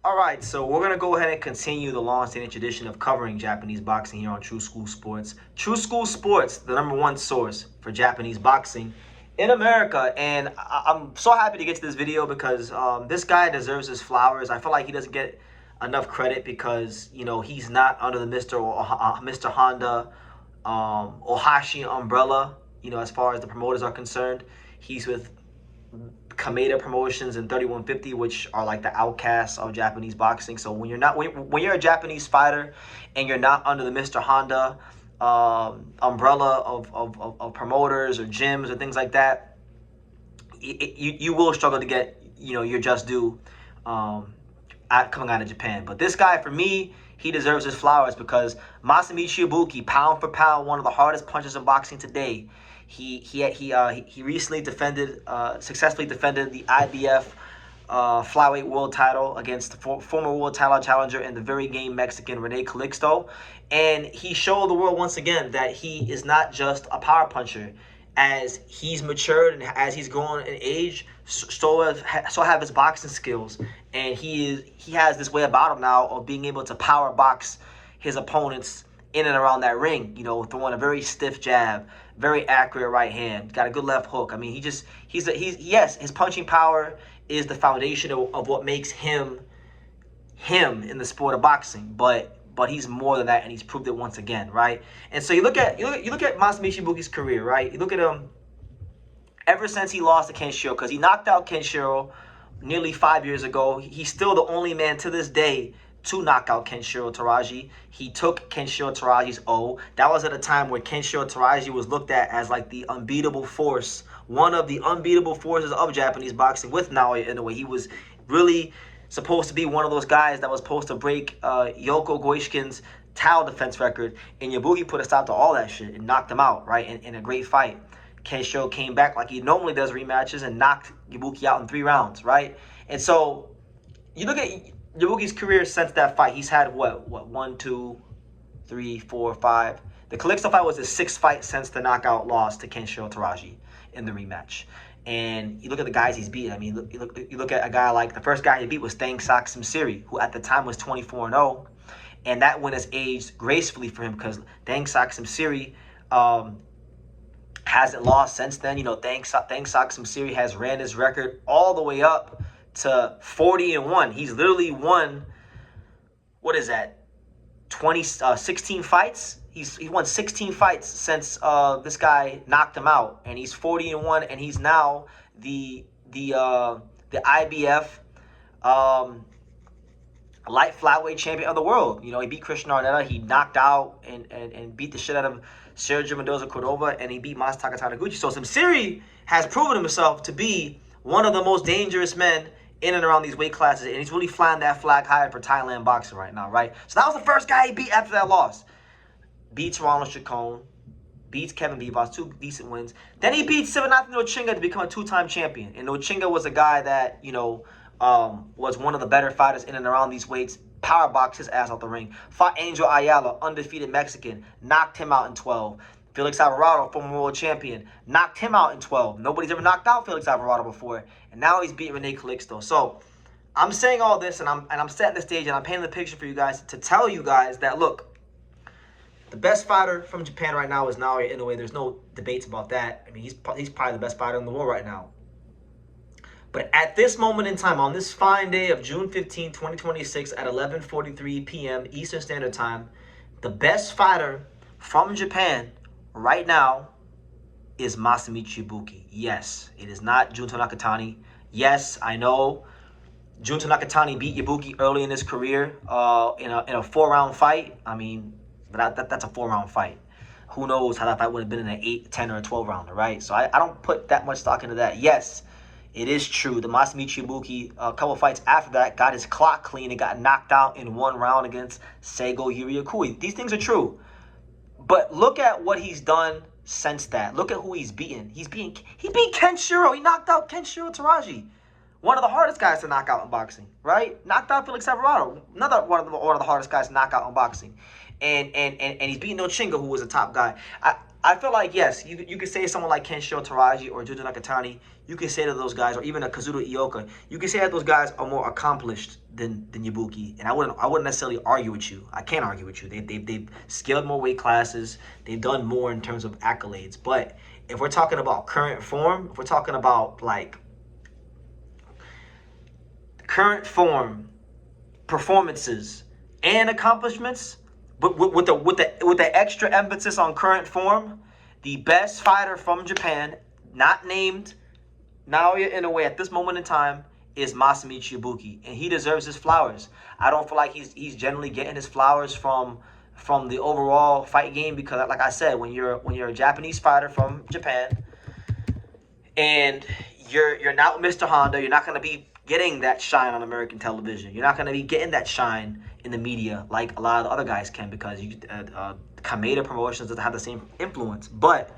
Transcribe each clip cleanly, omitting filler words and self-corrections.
All right, so we're going to go ahead and continue the long-standing tradition of covering Japanese boxing here on True School Sports. True School Sports, the #1 source for Japanese boxing in America. And I'm so happy to get to this video because this guy deserves his flowers. I feel like he doesn't get enough credit because, you know, he's not under the Mr. Honda Ohashi umbrella, you know, as far as the promoters are concerned. He's with Kameda Promotions and 3150, which are like the outcasts of Japanese boxing. So when you're a Japanese fighter and you're not under the Mr. Honda umbrella of promoters or gyms or things like that, you will struggle to get, you know, your just due coming out of Japan. But this guy, for me, he deserves his flowers because Masamichi Yabuki, pound for pound, one of the hardest punchers in boxing today. He recently successfully defended the IBF flyweight world title against the former world title challenger and the very game Mexican Rene Calixto. And he showed the world once again that he is not just a power puncher. As he's matured and as he's grown in age, so have his boxing skills. And he has this way about him now of being able to power box his opponents in and around that ring, you know, throwing a very stiff jab, very accurate right hand, got a good left hook. I mean, yes, his punching power is the foundation of what makes him in the sport of boxing, but he's more than that, and he's proved it once again, right? And so you look at Masamichi Yabuki's career, right? You look at him ever since he lost to Kenshiro, because he knocked out Kenshiro nearly 5 years ago. He's still the only man to this day to knock out Kenshiro Teraji. He took Kenshiro Teraji's O. That was at a time where Kenshiro Teraji was looked at as like the unbeatable force, one of the unbeatable forces of Japanese boxing with Naoya Inoue. He was really supposed to be one of those guys that was supposed to break Yoko Goishikin's title defense record, and Yabuki put a stop to all that shit and knocked him out, right, in a great fight. Kenshiro came back like he normally does rematches and knocked Yabuki out in 3 rounds, right? And so you look at Yabuki's career since that fight. He's had what 1, 2, 3, 4, 5. The Calixto fight was his 6th fight since the knockout loss to Kenshiro Teraji in the rematch. And you look at the guys he's beat. I mean, you look at a guy like the first guy he beat was Tang Saksim Siri, who at the time was 24-0, and that win has aged gracefully for him because Tang Saksim Siri hasn't lost since then. You know, Tang Saksim Siri has ran his record all the way up to 40-1. He's literally won, what is that, 16 fights? He won 16 fights since this guy knocked him out, and he's 40-1, and he's now the IBF light flyweight champion of the world. You know, he beat Christian Arnetta, he knocked out and beat the shit out of Sergio Mendoza Cordova, and he beat Masataka Taniguchi. So Siri has proven himself to be one of the most dangerous men in and around these weight classes, and he's really flying that flag high for Thailand boxing right now, right? So that was the first guy he beat after that loss. Beats Ronald Chacon, beats Kevin Vivas, 2 decent wins. Then he beats Sivanathan Nochinga to become a 2-time champion. And Nochinga was a guy that, you know, was one of the better fighters in and around these weights. Power boxed his ass out the ring. Fought Angel Ayala, undefeated Mexican, knocked him out in 12. Felix Alvarado, former world champion, knocked him out in 12. Nobody's ever knocked out Felix Alvarado before, and now he's beating Rene Calixto. So I'm saying all this, and I'm setting the stage, and I'm painting the picture for you guys to tell you guys that, look, the best fighter from Japan right now is Naoya Inoue. There's no debates about that. I mean, he's probably the best fighter in the world right now. But at this moment in time, on this fine day of June 15, 2026, at 11:43 p.m. Eastern Standard Time, the best fighter from Japan right now is Masamichi Yabuki. Yes, it is not Junto Nakatani. Yes, I know Junto Nakatani beat Yabuki early in his career in a 4-round fight. I mean, but that's a 4-round fight. Who knows how that fight would have been in an 8, 10, or a 12-rounder, right? So I don't put that much stock into that. Yes, it is true. The Masamichi Yabuki, a couple fights after that, got his clock clean and got knocked out in 1 round against Seigo Yuriokui. These things are true. But look at what he's done since that. Look at who he's beaten. He beat Kenshiro. He knocked out Kenshiro Teraji, one of the hardest guys to knock out in boxing, right? Knocked out Felix Alvarado, another one of the hardest guys to knock out in boxing. And he's beating Nochinga, who was a top guy. I feel like, yes, you could say someone like Kenshiro Taraji or Juju Nakatani, you can say to those guys, or even a Kazuto Ioka, you can say that those guys are more accomplished than Yabuki, and I wouldn't necessarily argue with you. I can't argue with you. They've scaled more weight classes. They've done more in terms of accolades. But if we're talking about current form, if we're talking about like current form, performances, and accomplishments, but with the extra emphasis on current form, the best fighter from Japan, not named Naoya Inoue at this moment in time, is Masamichi Yabuki, and he deserves his flowers. I don't feel like he's generally getting his flowers from the overall fight game, because, like I said, when you're a Japanese fighter from Japan and you're not Mr. Honda, you're not going to be getting that shine on American television. You're not going to be getting that shine in the media like a lot of the other guys can, because Kameda Promotions doesn't have the same influence. But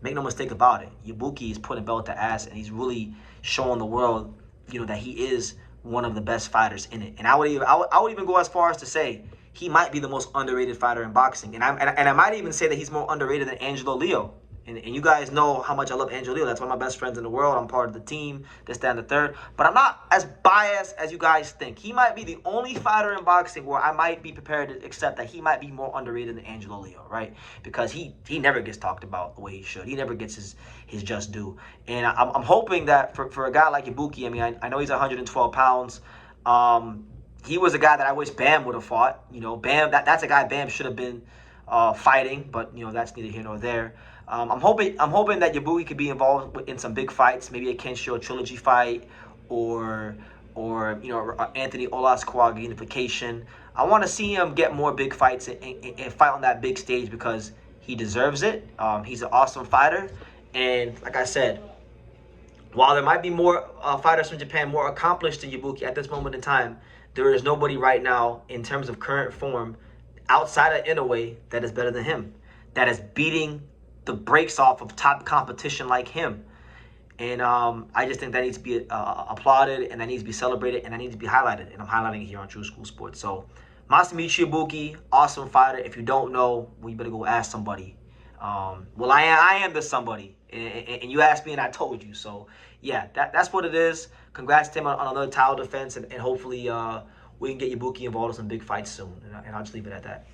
make no mistake about it, Yabuki is putting belt to ass, and he's really showing the world, that he is one of the best fighters in it. And I would even go as far as to say he might be the most underrated fighter in boxing. And I might even say that he's more underrated than Angelo Leo. And you guys know how much I love Angelo Leo. That's one of my best friends in the world. I'm part of the team, this, that, and the third. But I'm not as biased as you guys think. He might be the only fighter in boxing where I might be prepared to accept that he might be more underrated than Angelo Leo, right? Because he never gets talked about the way he should. He never gets his just due. And I'm hoping that for a guy like Yabuki, I mean, I know he's 112 pounds. He was a guy that I wish Bam would have fought. Bam, that's a guy Bam should have been fighting, but that's neither here nor there. I'm hoping that Yabuki could be involved in some big fights, maybe a Kenshiro trilogy fight, or Anthony Olasquaga unification. I want to see him get more big fights and fight on that big stage, because he deserves it. He's an awesome fighter, and like I said, while there might be more fighters from Japan more accomplished than Yabuki at this moment in time, there is nobody right now in terms of current form outside of Inoue that is better than him, that is beating the brakes off of top competition like him. And I just think that needs to be applauded, and that needs to be celebrated, and that needs to be highlighted. And I'm highlighting it here on True School Sports. So Masamichi Yabuki, awesome fighter. If you don't know, well, you better go ask somebody. Well, I am the somebody, and you asked me and I told you. So yeah, that's what it is. Congrats to him on another title defense, and hopefully we can get Yabuki involved in some big fights soon. And I'll just leave it at that.